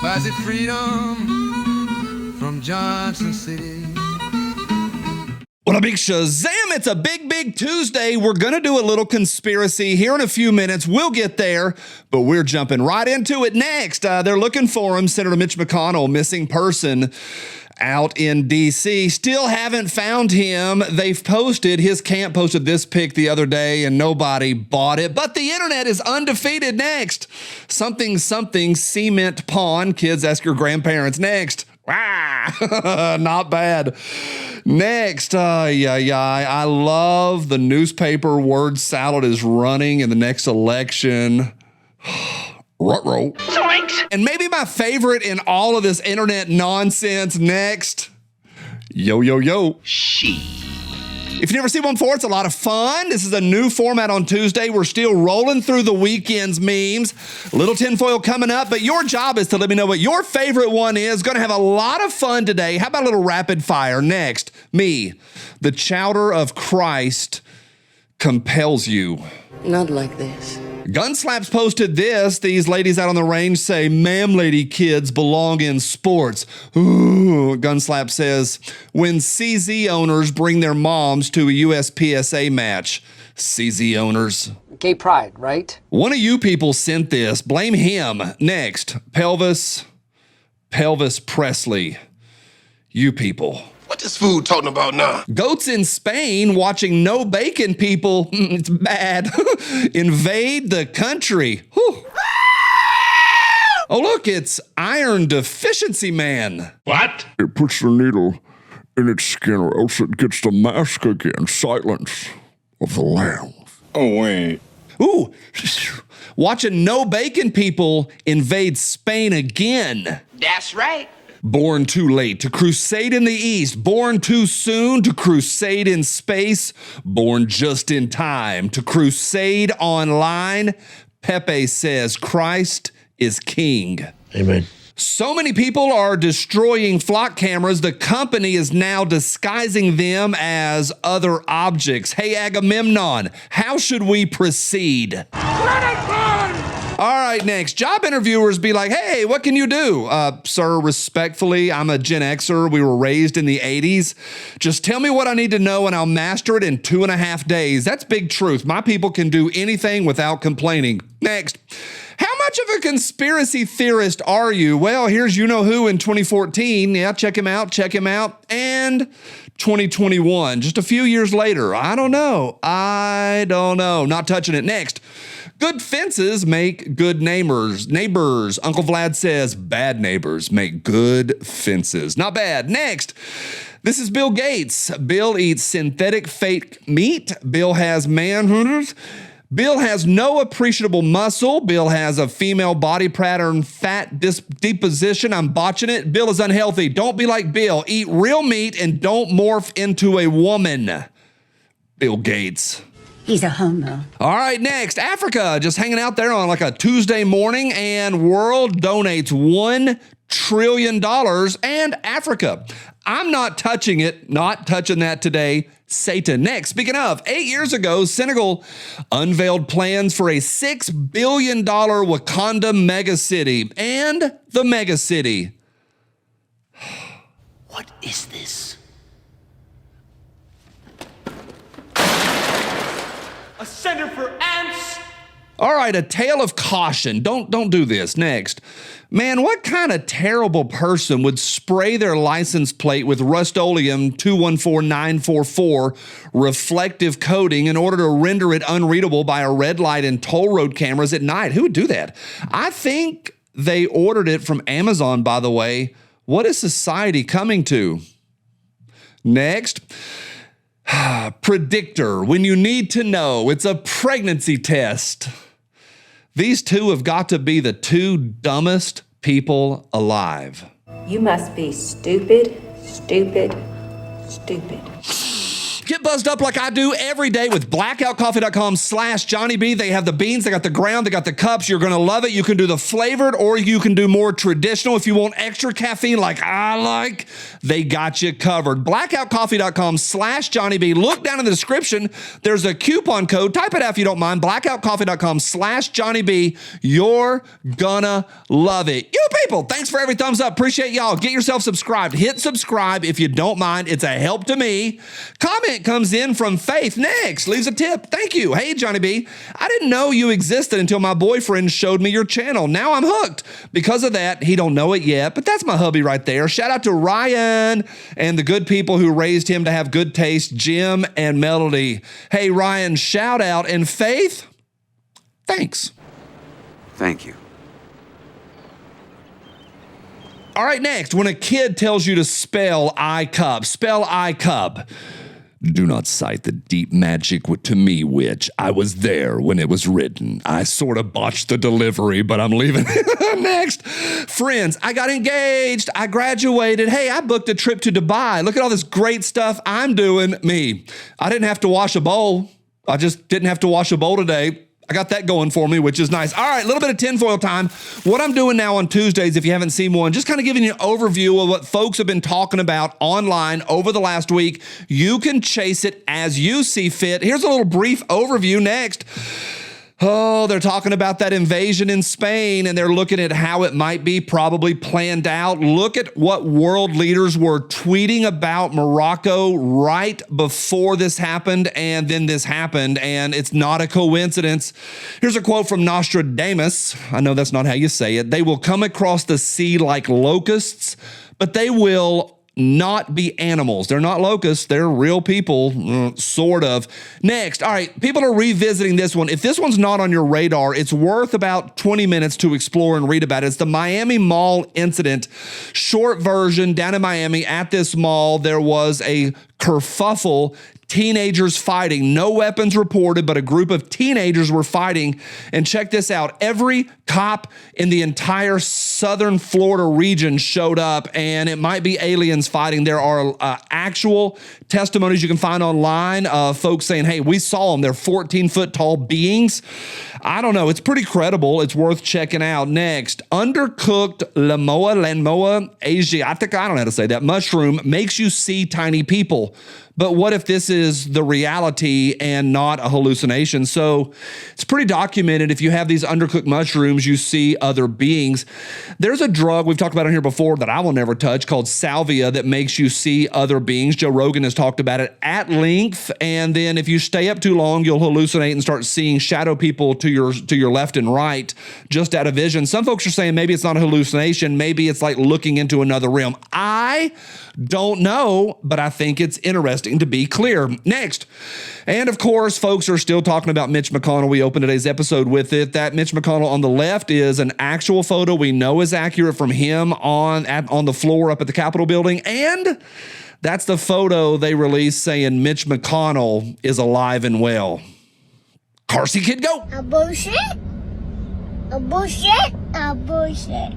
Why is it freedom from Johnson City? Well, a big shazam. It's a big Tuesday. We're going to do a little conspiracy here in a few minutes. We'll get there, but we're jumping right into it next. They're looking for him. Senator Mitch McConnell, missing person out in D.C. Still haven't found him. They've posted, his camp posted this pic the other day and nobody bought it, but the internet is undefeated. Next, something cement pond. Kids, ask your grandparents. Next. Not bad. Next, I love the newspaper word salad is running in the next election. Ruh-roh. Zoinks. And maybe my favorite in all of this internet nonsense. Next, yo. If you've never seen one before, it's a lot of fun. This is a new format on Tuesday. We're still rolling through the weekend's memes. A little tinfoil coming up, but your job is to let me know what your favorite one is. Going to have a lot of fun today. How about a little rapid fire? Next, me. The chowder of Christ compels you. Not like this. Gunslaps posted this. These ladies out on the range say, "Ma'am, lady, kids belong in sports." Ooh, Gunslap says, when CZ owners bring their moms to a USPSA match. CZ owners. Gay pride, right? One of you people sent this. Blame him. Next, Pelvis Presley. You people. What this food talking about now? Goats in Spain watching no bacon people, it's bad, invade the country. Whew. Oh, look, it's Iron Deficiency Man. What? It puts the needle in its skin or else it gets the mask again. Silence of the Lambs. Oh, wait. Ooh, watching no bacon people invade Spain again. That's right. Born too late to crusade in the East. Born too soon to crusade in space. Born just in time to crusade online. Pepe says Christ is king. Amen. So many people are destroying flock cameras, the company is now disguising them as other objects. Hey, Agamemnon, how should we proceed? All right, next. Job interviewers be like, hey, what can you do? Sir, respectfully, I'm a Gen Xer. We were raised in the 80s. Just tell me what I need to know and I'll master it in 2.5 days. That's big truth. My people can do anything without complaining. Next. How much of a conspiracy theorist are you? Well, here's you-know-who in 2014. Yeah, check him out. And 2021, just a few years later. I don't know. Not touching it. Next. Good fences make good neighbors. Uncle Vlad says bad neighbors make good fences. Not bad. Next. This is Bill Gates. Bill eats synthetic fake meat. Bill has manhunters. Bill has no appreciable muscle. Bill has a female body pattern, fat deposition. I'm botching it. Bill is unhealthy. Don't be like Bill. Eat real meat and don't morph into a woman. Bill Gates. He's a homo. All right, next. Africa, just hanging out there on like a Tuesday morning, and world donates $1 trillion, and Africa. I'm not touching it, not touching that today. Satan. Next, speaking of, 8 years ago, Senegal unveiled plans for a $6 billion Wakanda megacity, and the megacity. What is this? A center for ants? All right, a tale of caution. Don't do this. Next. Man, what kind of terrible person would spray their license plate with Rust-Oleum 214944 reflective coating in order to render it unreadable by a red light and toll road cameras at night? Who would do that? I think they ordered it from Amazon, by the way. What is society coming to? Next. Predictor, when you need to know. It's a pregnancy test. These two have got to be the two dumbest people alive. You must be stupid. Get buzzed up like I do every day with blackoutcoffee.com/Johnny B. They have the beans, they got the ground, they got the cups. You're going to love it. You can do the flavored or you can do more traditional. If you want extra caffeine like I like, they got you covered. Blackoutcoffee.com/Johnny B. Look down in the description. There's a coupon code. Type it out if you don't mind. Blackoutcoffee.com/Johnny B. You're gonna love it. You people, thanks for every thumbs up. Appreciate y'all. Get yourself subscribed. Hit subscribe if you don't mind. It's a help to me. Comment comes in from Faith. Next, leaves a tip. Thank you. Hey, Johnny B. I didn't know you existed until my boyfriend showed me your channel. Now I'm hooked. Because of that, he don't know it yet, but that's my hubby right there. Shout out to Ryan and the good people who raised him to have good taste, Jim and Melody. Hey, Ryan, shout out. And Faith, thanks. Thank you. All right, next, when a kid tells you to spell I cup, spell I cup. Do not cite the deep magic to me, witch. I was there when it was written. I sort of botched the delivery, but I'm leaving. Next, friends, I got engaged. I graduated. Hey, I booked a trip to Dubai. Look at all this great stuff I'm doing. Me. I didn't have to wash a bowl. I just didn't have to wash a bowl today. I got that going for me, which is nice. All right, a little bit of tinfoil time. What I'm doing now on Tuesdays, if you haven't seen one, just kind of giving you an overview of what folks have been talking about online over the last week. You can chase it as you see fit. Here's a little brief overview next. Oh, they're talking about that invasion in Spain, and they're looking at how it might be probably planned out. Look at what world leaders were tweeting about Morocco right before this happened, and then this happened, and it's not a coincidence. Here's a quote from Nostradamus. I know that's not how you say it. They will come across the sea like locusts, but they will not be animals. They're not locusts. They're real people, sort of. Next, all right, people are revisiting this one. If this one's not on your radar, it's worth about 20 minutes to explore and read about it. It's the Miami Mall incident. Short version, down in Miami at this mall, there was a kerfuffle. Teenagers fighting, no weapons reported, but a group of teenagers were fighting. And check this out. Every cop in the entire southern Florida region showed up, and it might be aliens fighting. There are actual testimonies you can find online of folks saying, hey, we saw them. They're 14-foot tall beings. I don't know. It's pretty credible. It's worth checking out. Next, undercooked Lanmoa asiatica, I don't know how to say that, mushroom makes you see tiny people. But what if this is the reality and not a hallucination? So it's pretty documented. If you have these undercooked mushrooms, you see other beings. There's a drug we've talked about on here before that I will never touch called salvia that makes you see other beings. Joe Rogan has talked about it at length. And then if you stay up too long, you'll hallucinate and start seeing shadow people to your left and right just out of vision. Some folks are saying maybe it's not a hallucination. Maybe it's like looking into another realm. I don't know, but I think it's interesting to be clear. Next, and of course, folks are still talking about Mitch McConnell. We opened today's episode with it. That Mitch McConnell on the left is an actual photo we know is accurate from him on the floor up at the Capitol building. And that's the photo they released saying Mitch McConnell is alive and well. Carsey Kid, go. A bullshit. A bullshit. A bullshit.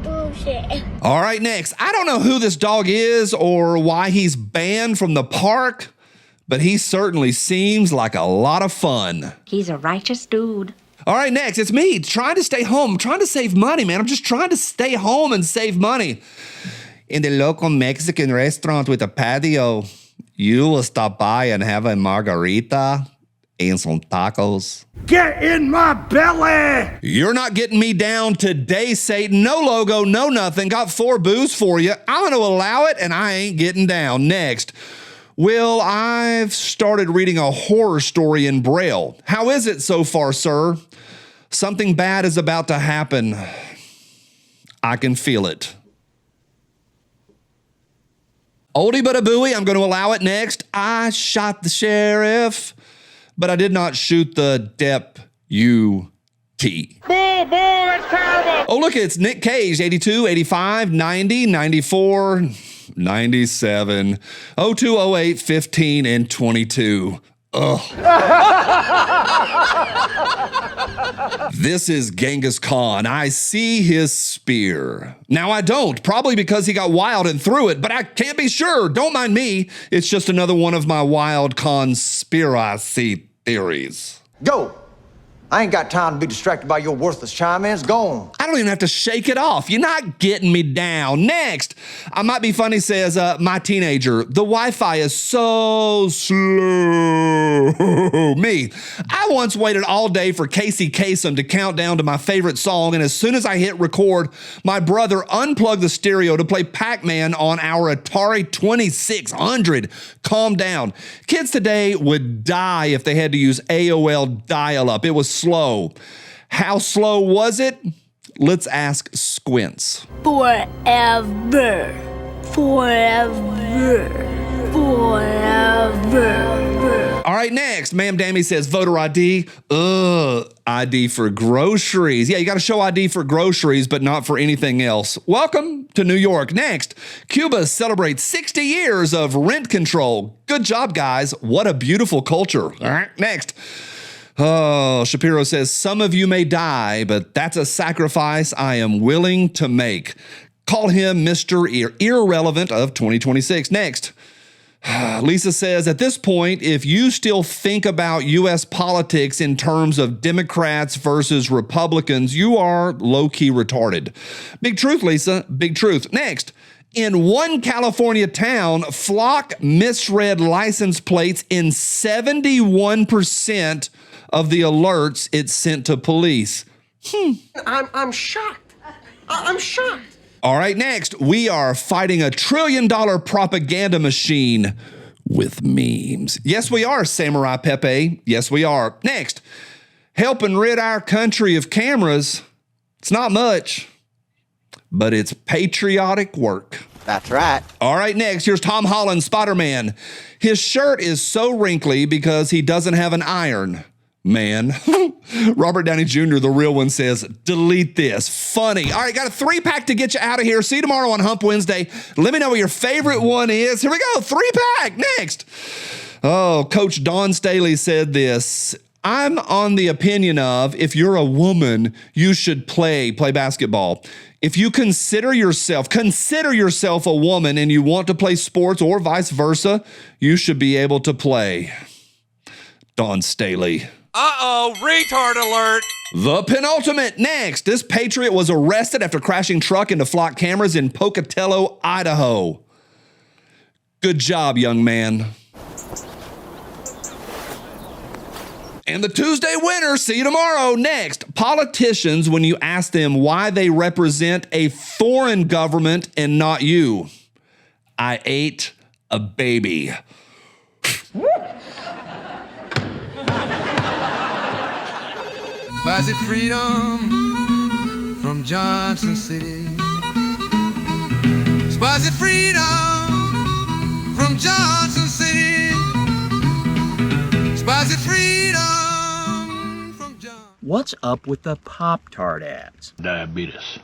Bullshit. All right, next. I don't know who this dog is or why he's banned from the park, but he certainly seems like a lot of fun. He's a righteous dude. All right, next. It's me trying to stay home. I'm trying to save money, man. I'm just trying to stay home and save money. In the local Mexican restaurant with a patio, you will stop by and have a margarita and some tacos. Get in my belly! You're not getting me down today, Satan. No logo, no nothing. Got 4 boos for you. I'm going to allow it, and I ain't getting down. Next. Will, I've started reading a horror story in Braille. How is it so far, sir? Something bad is about to happen. I can feel it. Oldie but a buoy, I'm going to allow it. Next. I shot the sheriff, but I did not shoot the deputy. Bull, that's terrible! Oh, look, it's Nick Cage, 82, 85, 90, 94, 97, 02, 08, 15, and 22. Ugh. This is Genghis Khan. I see his spear. Now I don't, probably because he got wild and threw it, but I can't be sure. Don't mind me. It's just another one of my wild conspiracy theories. Go. I ain't got time to be distracted by your worthless chime-ins. Go on. I don't even have to shake it off. You're not getting me down. Next, I Might Be Funny says, my teenager, the Wi-Fi is so slow. Me, I once waited all day for Casey Kasem to count down to my favorite song, and as soon as I hit record, my brother unplugged the stereo to play Pac-Man on our Atari 2600. Calm down. Kids today would die if they had to use AOL dial-up. It was slow. How slow was it? Let's ask Squints. Forever. Forever. Forever. All right, next, Ma'am Dammy says voter ID. ID for groceries. Yeah, you got to show ID for groceries, but not for anything else. Welcome to New York. Next, Cuba celebrates 60 years of rent control. Good job, guys. What a beautiful culture. All right, next. Oh, Shapiro says, some of you may die, but that's a sacrifice I am willing to make. Call him Mr. Irrelevant of 2026. Next, Lisa says, at this point, if you still think about U.S. politics in terms of Democrats versus Republicans, you are low-key retarded. Big truth, Lisa. Big truth. Next, in one California town, Flock misread license plates in 71% of the alerts it sent to police. I'm shocked. I'm shocked. All right, next, we are fighting a $1 trillion propaganda machine with memes. Yes, we are, Samurai Pepe. Yes, we are. Next, helping rid our country of cameras. It's not much, but it's patriotic work. That's right. All right, next, here's Tom Holland, Spider-Man. His shirt is so wrinkly because he doesn't have an iron. Man. Robert Downey Jr., the real one, says, delete this. Funny. All right, got a 3-pack to get you out of here. See you tomorrow on Hump Wednesday. Let me know what your favorite one is. Here we go, 3-pack. Next. Oh, Coach Don Staley said this. I'm on the opinion of, if you're a woman, you should play basketball. If you consider yourself a woman and you want to play sports or vice versa, you should be able to play. Don Staley. Uh-oh, retard alert. The penultimate. Next, this patriot was arrested after crashing truck into flock cameras in Pocatello, Idaho. Good job, young man. And the Tuesday winner, see you tomorrow. Next, politicians, when you ask them why they represent a foreign government and not you. I ate a baby. Spicy freedom from Johnson City. Spicy freedom from Johnson City. Spicy freedom from Johnson. What's up with the Pop-Tart ads? Diabetes.